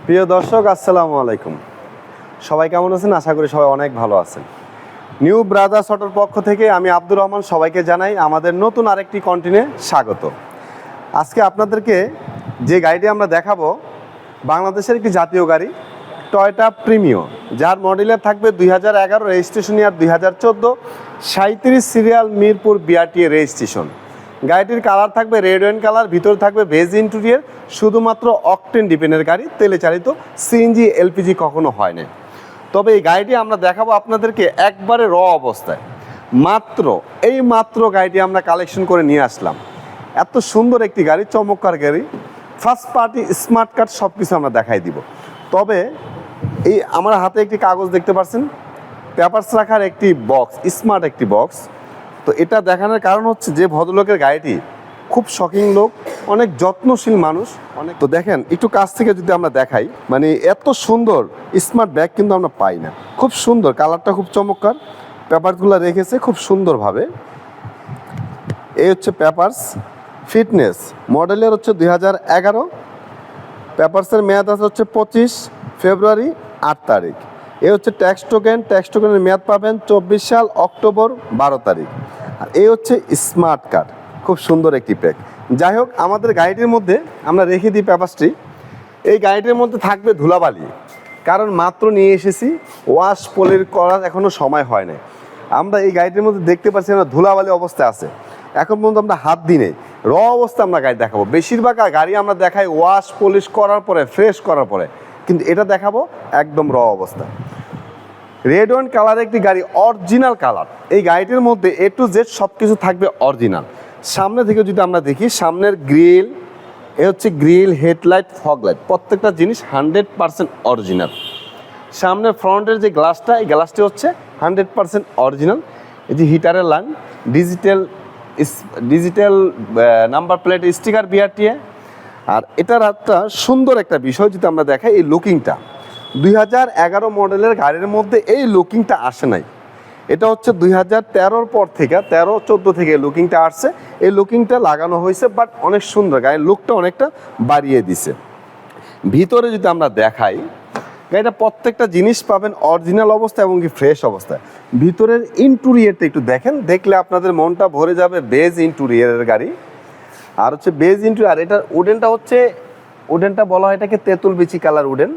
প্রিয় দর্শক, আসসালামু আলাইকুম। সবাই কেমন আছেন? আশা করি সবাই অনেক ভালো আছেন। নিউ ব্রাদার্স অটোর পক্ষ থেকে আমি আব্দুর রহমান সবাইকে জানাই আমাদের নতুন আরেকটি কন্টিনে স্বাগত। আজকে আপনাদেরকে যে গাড়িটি আমরা দেখাবো বাংলাদেশের একটি জাতীয় গাড়ি, টয়োটা প্রিমিও, যার মডেলের থাকবে 2011 রেজিস্ট্রেশন ইয়ার 2014, 37 সিরিয়াল, মিরপুর বিআরটিএ রেজিস্ট্রেশন। গাড়িটির কালার থাকবে রেড ওয়াইন কালার, ভিতরে থাকবে বেজ ইন্টেরিয়র, শুধুমাত্র অকটেন ডিপেন্ডের গাড়ি, তেলে চালিত, সিএনজি এলপিজি কখনো হয় না। তবে এই গাড়িটি আমরা দেখাবো আপনাদেরকে একবারে র অবস্থায়। মাত্র গাড়িটি আমরা কালেকশন করে নিয়ে আসলাম। এত সুন্দর একটি গাড়ি, চমৎকার গাড়ি, ফার্স্ট পার্টি, স্মার্ট কার্ড, সব কিছু আমরা দেখাই দিব। তবে এই আমার হাতে একটি কাগজ দেখতে পাচ্ছেন, পেপারস রাখার একটি বক্স, স্মার্ট একটি বক্স। তো এটা দেখানোর কারণ হচ্ছে যে ভদ্রলোকের গাড়িটি খুব শখিং লোক, অনেক যত্নশীল মানুষ, অনেক। তো দেখেন একটু কাছ থেকে যদি আমরা দেখাই, মানে এত সুন্দর স্মার্ট ব্যাগ কিন্তু আমরা পাই না। খুব সুন্দর, কালারটা খুব চমৎকার, পেপারসগুলো রেখেছে খুব সুন্দরভাবে। এই হচ্ছে পেপারস, ফিটনেস মডেলের হচ্ছে 2011, পেপারসের মেয়াদ আছে হচ্ছে 25 ফেব্রুয়ারি 8 তারিখ। এই হচ্ছে ট্যাক্স টোকেনের মেয়াদ পাবেন 24 সাল অক্টোবর 12 তারিখ। আর এই হচ্ছে স্মার্ট কার্ড, খুব সুন্দর একটি প্যাক। যাই হোক, আমাদের গাড়িটির মধ্যে আমরা রেখে দিই পেপারসটি। এই গাড়িটির মধ্যে থাকবে ধুলাবালি, কারণ মাত্র নিয়ে এসেছি, ওয়াশ পলিশ করার এখনও সময় হয় না। আমরা এই গাড়িটির মধ্যে দেখতে পাচ্ছি আমরা ধুলাবালি অবস্থায় আছে, এখন পর্যন্ত আমরা হাত দিই নেই। র অবস্থা আমরা গাড়ি দেখাবো। বেশিরভাগ গাড়ি আমরা দেখাই ওয়াশ পলিশ করার পরে, ফ্রেশ করার পরে, কিন্তু এটা দেখাবো একদম র অবস্থা। রেড ওয়াইন কালার একটি গাড়ি, অরিজিনাল কালার। এই গাড়িটির মধ্যে এ টু জেড সব কিছু থাকবে অরিজিনাল। সামনে থেকে যদি আমরা দেখি, সামনের গ্রিল, এ হচ্ছে গ্রিল, হেডলাইট, ফগলাইট, প্রত্যেকটা জিনিস 100% অরিজিনাল। সামনে ফ্রন্টের যে গ্লাসটা, এই গ্লাসটি হচ্ছে 100% অরিজিনাল। এই যে হিটারের line, digital number plate, sticker BRTA. আর এটার একটা সুন্দর একটা বিষয় যদি আমরা দেখাই, এই লুকিংটা 2011 মডেলের গাড়ির মধ্যে এই লুকিংটা আসে নাই। এটা হচ্ছে 2013 পর থেকে, 13-14 থেকে লুকিংটা আসছে। এই লুকিংটা লাগানো হয়েছে, বাট অনেক সুন্দর, গাড়ির লুকটা অনেকটা বাড়িয়ে দিছে। ভিতরে যদি আমরা দেখাই, গাড়িটা প্রত্যেকটা জিনিস পাবেন অরিজিনাল অবস্থা এবং কি ফ্রেশ অবস্থায়। ভিতরের ইন্টেরিয়রটা একটু দেখেন, দেখলে আপনাদের মনটা ভরে যাবে। বেজ ইন্টেরিয়রের গাড়ি, আর হচ্ছে বেজ ইন্টেরিয়র। এটার উডেনটা বলা হয় এটাকে তেঁতুল বিচি কালার উডেন।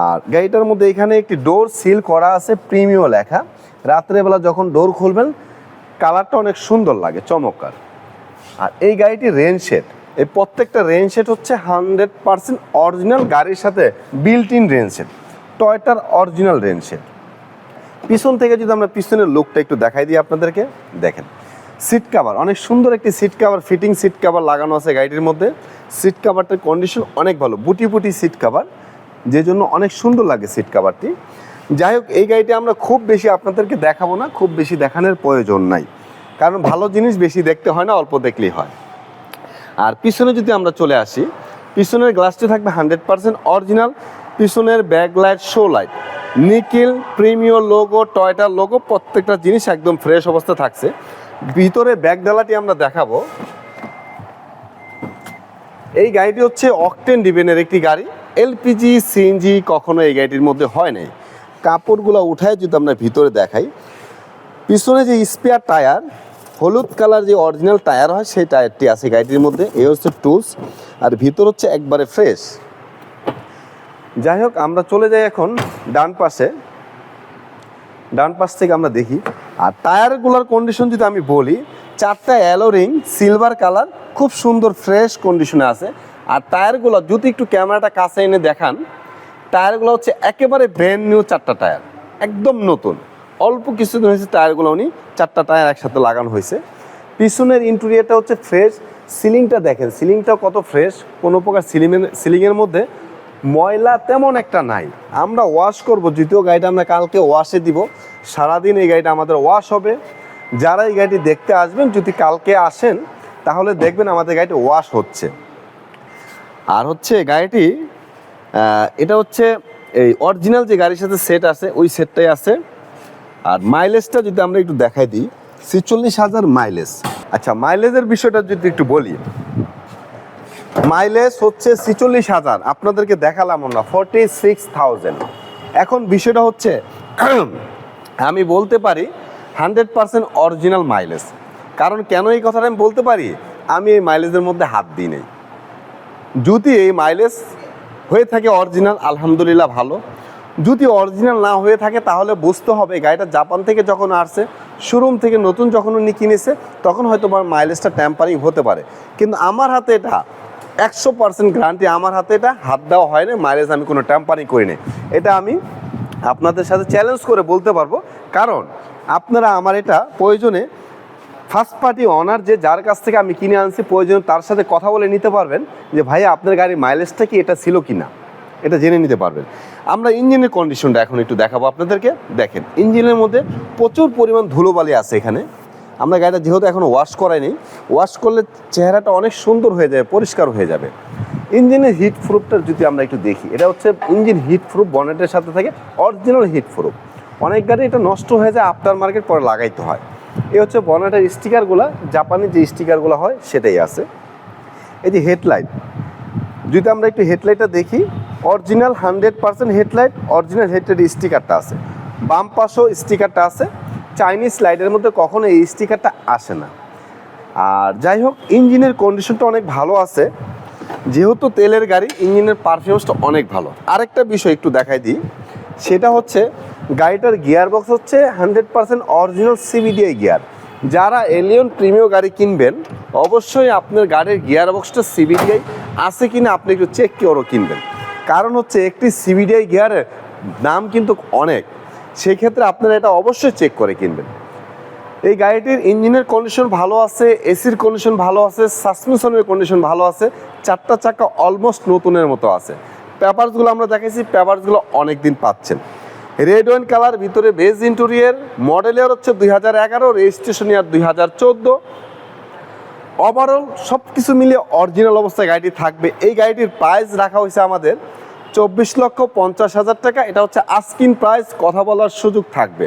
আর গাড়িটার মধ্যে এখানে একটি ডোর সিল করা আছে, প্রিমিও লেখা। রাত্রেবেলা যখন ডোর খুলবেন, কালারটা অনেক সুন্দর লাগে, চমৎকার। আর এই গাড়িটি রেন শেড, এই প্রত্যেকটা রেন শেড হচ্ছে 100% অরিজিনাল, গাড়ির সাথে বিল্ট ইন রেন শেড, টয়োটার অরিজিনাল রেন শেড। পিছন থেকে যদি আমরা পিছনের লুকটা একটু দেখাই দিই আপনাদেরকে, দেখেন সিট কাভার, অনেক সুন্দর একটি seat cover, fitting seat cover লাগানো আছে গাড়িটির মধ্যে। সিট কাভারটার কন্ডিশন অনেক ভালো, বুটি সিট কাভার, যে জন্য অনেক সুন্দর লাগে সিট কাভারটি। যাই হোক, এই গাড়িটি আমরা খুব বেশি আপনাদেরকে দেখাবো না, খুব বেশি দেখানোর প্রয়োজন নাই, কারণ ভালো জিনিস বেশি দেখতে হয় না, অল্প দেখলেই হয়। আর পিছনে যদি আমরা চলে আসি, পিছনের গ্লাসটি থাকবে 100% অরিজিনাল। পিছনের back light, show light, nickel, Premio logo, টয়োটার লোগো, প্রত্যেকটা জিনিস একদম ফ্রেশ অবস্থা থাকছে। ভিতরে ব্যাক ডালাটি আমরা দেখাবো। এই গাড়িটি হচ্ছে অকটেন ডিপেন্ডের একটি গাড়ি, এলপিজি সিএনজি কখনো এই গাড়িটির মধ্যে হয় নাই। কাপড়গুলো উঠায় যদি আমরা ভিতরে দেখাই, পিছনে যে স্পেয়ার টায়ার, হলুদ কালার যে অরিজিনাল টায়ার হয়, সেই টায়ারটি আছে গাড়িটির মধ্যে। এই হচ্ছে টুলস, আর ভিতর হচ্ছে একবারে ফ্রেশ। যাই হোক, আমরা চলে যাই এখন ডান পাশ থেকে আমরা দেখি। আর টায়ারগুলোর কন্ডিশন যদি আমি বলি, 4টা অ্যালো রিং, সিলভার কালার, খুব সুন্দর ফ্রেশ কন্ডিশনে আছে। আর টায়ারগুলো যদি একটু ক্যামেরাটা কাছে এনে দেখান, টায়ারগুলো হচ্ছে একেবারে ব্র্যান্ড নিউ, 4টা টায়ার একদম নতুন। অল্প কিছুদিন হয়েছে টায়ারগুলো, 4টা টায়ার একসাথে লাগানো হয়েছে। পিছনের ইন্টেরিয়রটা হচ্ছে ফ্রেশ। সিলিংটা দেখেন, সিলিংটাও কত ফ্রেশ, কোনো প্রকার সিলিংয়ের মধ্যে ময়লা তেমন একটা নাই। আমরা ওয়াশ করব, যদিও গাড়িটা আমরা কালকে ওয়াশে দিব, সারাদিন এই গাড়িটা আমাদের ওয়াশ হবে। যারা এই গাড়িটি দেখতে আসবেন, যদি কালকে আসেন, তাহলে দেখবেন আমাদের গাড়িটি ওয়াশ হচ্ছে। আর হচ্ছে গাড়িটি, এটা হচ্ছে এই অরিজিনাল যে গাড়ির সাথে সেট আছে, ওই সেটটাই আছে। আর মাইলেজটা যদি আমরা একটু দেখাই দিই, 46,000 মাইলেজ। আচ্ছা, মাইলেজের বিষয়টা যদি একটু বলি, মাইলেজ হচ্ছে 46,000, আপনাদেরকে দেখালাম আমরা 46,000। এখন বিষয়টা হচ্ছে আমি বলতে পারি 100% অরিজিনাল মাইলেজ। কারণ কেন এই কথাটা আমি বলতে পারি, আমি এই মাইলেজের মধ্যে হাত দিই নেই। যদি এই মাইলেজ হয়ে থাকে অরিজিনাল, আলহামদুলিল্লাহ ভালো। যদি অরিজিনাল না হয়ে থাকে তাহলে বুঝতে হবে গাড়িটা জাপান থেকে যখন আসছে, শোরুম থেকে নতুন যখন উনি কিনেছে, তখন হয়তো মাইলেজটা ট্যাম্পারিং হতে পারে। কিন্তু আমার হাতে এটা 100% গ্যারান্টি, আমার হাতে এটা হাত দেওয়া হয় না, মাইলেজ আমি কোনো ট্যাম্পারিং করি না। এটা আমি আপনাদের সাথে চ্যালেঞ্জ করে বলতে পারবো। কারণ আপনারা আমার এটা প্রয়োজনে ফার্স্ট পার্টি অনার যে যার কাছ থেকে আমি কিনে আনছি, প্রয়োজনে তার সাথে কথা বলে নিতে পারবেন যে ভাই আপনার গাড়ির মাইলেজটা কি এটা ছিল কি না, এটা জেনে নিতে পারবেন। আমরা ইঞ্জিনের কন্ডিশনটা এখন একটু দেখাবো আপনাদেরকে। দেখেন ইঞ্জিনের মধ্যে প্রচুর পরিমাণ ধুলোবালি আছে এখানে। আমরা গাড়িটা যেহেতু এখনও ওয়াশ করাইনি, ওয়াশ করলে চেহারাটা অনেক সুন্দর হয়ে যাবে, পরিষ্কার হয়ে যাবে। ইঞ্জিনের হিট প্রুফটা যদি আমরা একটু দেখি, এটা হচ্ছে ইঞ্জিন হিট প্রুফ, বনেটের সাথে থাকে অরিজিনাল হিট প্রুফ। অনেক গাড়ি এটা নষ্ট হয়ে যায়, আফটার মার্কেট পরে লাগাইতে হয়। এই হচ্ছে বনেটের স্টিকারগুলো, জাপানি যে স্টিকারগুলো হয় সেটাই আছে। এই যে হেডলাইট, যদি আমরা একটু হেডলাইটটা দেখি, অরিজিনাল 100% হেডলাইট, অরিজিনাল হেডলাইট স্টিকারটা আছে। বাম পাশেও স্টিকারটা আছে। চাইনিজ লাইটের মধ্যে কখনো এই স্টিকারটা আসে না। আর যাই হোক, ইঞ্জিনের কন্ডিশনটা অনেক ভালো আছে। যেহেতু তেলের গাড়ি, ইঞ্জিনের পারফরমেন্সটা অনেক ভালো। আরেকটা বিষয় একটু দেখাই দিই, সেটা হচ্ছে গাড়িটার গিয়ার বক্স হচ্ছে 100% অরিজিনাল সিবিডিআই গিয়ার। যারা এলিয়ন প্রিমিয়াম গাড়ি কিনবেন, অবশ্যই আপনার গাড়ির গিয়ার বক্সটা সিবিডিআই আছে কিনা আপনি একটু চেক করেও কিনবেন। কারণ হচ্ছে একটি সিবিডিআই গিয়ারের দাম কিন্তু অনেক, সেই ক্ষেত্রে আপনারা এটা অবশ্যই চেক করে কিনবেন। এই গাড়িটির ইঞ্জিনের কন্ডিশন ভালো আছে, এসির কন্ডিশন ভালো আছে, সাসপেনশনের কন্ডিশন ভালো আছে, চারটা চাকা অলমোস্ট নতুনের মতো আছে। পেপারসগুলো আমরা দেখাইছি, পেপারসগুলো অনেক দিন পাচ্ছেন। রেড ওয়াইন কালার, ভিতরে বেজ ইন্টেরিয়র, মডেল ইয়ার হচ্ছে 2011, রেজিস্ট্রেশন ইয়ার 2014। ওভারঅল সব কিছু মিলিয়ে অরিজিনাল অবস্থায় গাড়িটি থাকবে। এই গাড়িটির প্রাইস রাখা হয়েছে আমাদের 24,50,000 টাকা। এটা হচ্ছে আস্কিং প্রাইস, কথা বলার সুযোগ থাকবে।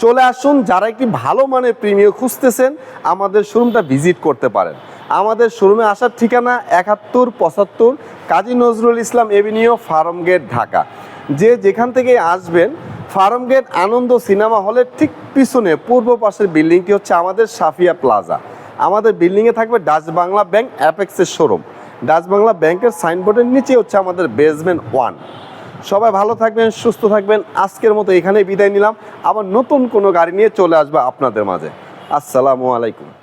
চলে আসুন, যারা একটি ভালো মানের প্রিমিয়াম খুঁজতেছেন আমাদের শোরুমটা ভিজিট করতে পারেন। আমাদের শোরুমে আসার ঠিকানা 7175 Kazi Nazrul Islam Avenue, farm gate, Dhaka. যে যেখান থেকে আসবেন, ফার্ম গেট আনন্দ সিনেমা হলের ঠিক পিছনে পূর্ব পাশের বিল্ডিংটি হচ্ছে আমাদের সাফিয়া প্লাজা। আমাদের বিল্ডিংয়ে থাকবে ডাচ বাংলা ব্যাংক অ্যাপেক্সের শোরুম। ডাচ বাংলা ব্যাংকের সাইনবোর্ডের নিচে হচ্ছে আমাদের বেসমেন্ট 1। সবাই ভালো থাকবেন, সুস্থ থাকবেন। আজকের মতো এখানেই বিদায় নিলাম। আবার নতুন কোনো গাড়ি নিয়ে চলে আসবে আপনাদের মাঝে। আসসালামু আলাইকুম।